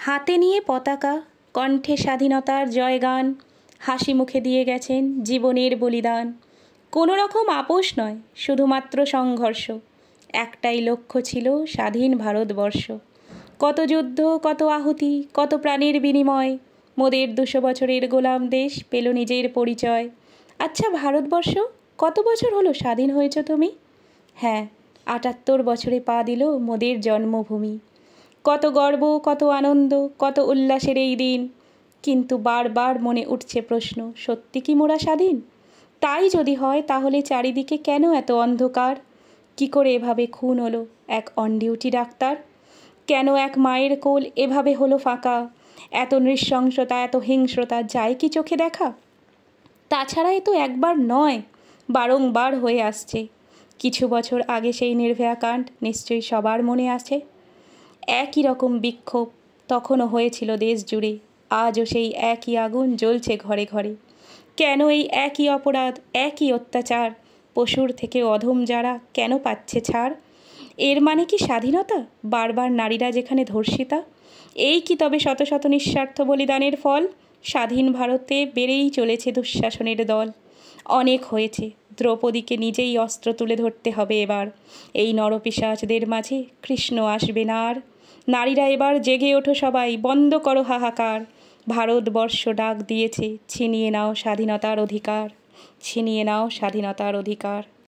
হাতে নিয়ে পতাকা, কণ্ঠে স্বাধীনতার জয়গান, হাসি মুখে দিয়ে গেছেন জীবনের বলিদান। কোনো রকম আপোষ নয়, শুধুমাত্র সংঘর্ষ। একটাই লক্ষ্য ছিল স্বাধীন ভারতবর্ষ। কত যুদ্ধ, কত আহুতি, কত প্রাণের বিনিময়, মোদের 200 বছরের গোলাম দেশ পেল নিজের পরিচয়। আচ্ছা ভারতবর্ষ, কত বছর হলো স্বাধীন হয়েছ তুমি? হ্যাঁ, 78 বছরে পা দিল মোদের জন্মভূমি। কত গর্ব, কত আনন্দ, কত উল্লাসের এই দিন। কিন্তু বারবার মনে উঠছে প্রশ্ন, সত্যি কি মোরা স্বাধীন? তাই যদি হয় তাহলে চারিদিকে কেন এত অন্ধকার? কি করে এভাবে খুন হলো এক অন ডিউটি ডাক্তার? কেন এক মায়ের কোল এভাবে হলো ফাঁকা? এত নৃশংসতা, এত হিংস্রতা যায় কি চোখে দেখা? তাছাড়া এ তো একবার নয়, বারংবার হয়ে আসছে। কিছু বছর আগে সেই নির্ভয়া কাণ্ড নিশ্চয়ই সবার মনে আছে। একই রকম বিক্ষোভ তখনও হয়েছিল দেশ জুড়ে। আজও সেই একই আগুন জ্বলছে ঘরে ঘরে। কেন এই একই অপরাধ, একই অত্যাচার? পশুর থেকে অধম যারা কেন পাচ্ছে ছাড়? এর মানে কি স্বাধীনতা? বারবার নারীরা যেখানে ধর্ষিতা? এই কি তবে শত শত নিঃস্বার্থ বলিদানের ফল? স্বাধীন ভারতে বেড়েই চলেছে দুঃশাসনের দল। অনেক হয়েছে, দ্রৌপদীকে নিজেই অস্ত্র তুলে ধরতে হবে এবার। এই নরপিশাচদের মাঝে কৃষ্ণ আসবে না আর। নারীরা এবার জেগে ওঠো সবাই, বন্ধ করো হাহাকার। ভারতবর্ষ ডাক দিয়েছে, ছিনিয়ে নাও স্বাধীনতার অধিকার, ছিনিয়ে নাও স্বাধীনতার অধিকার।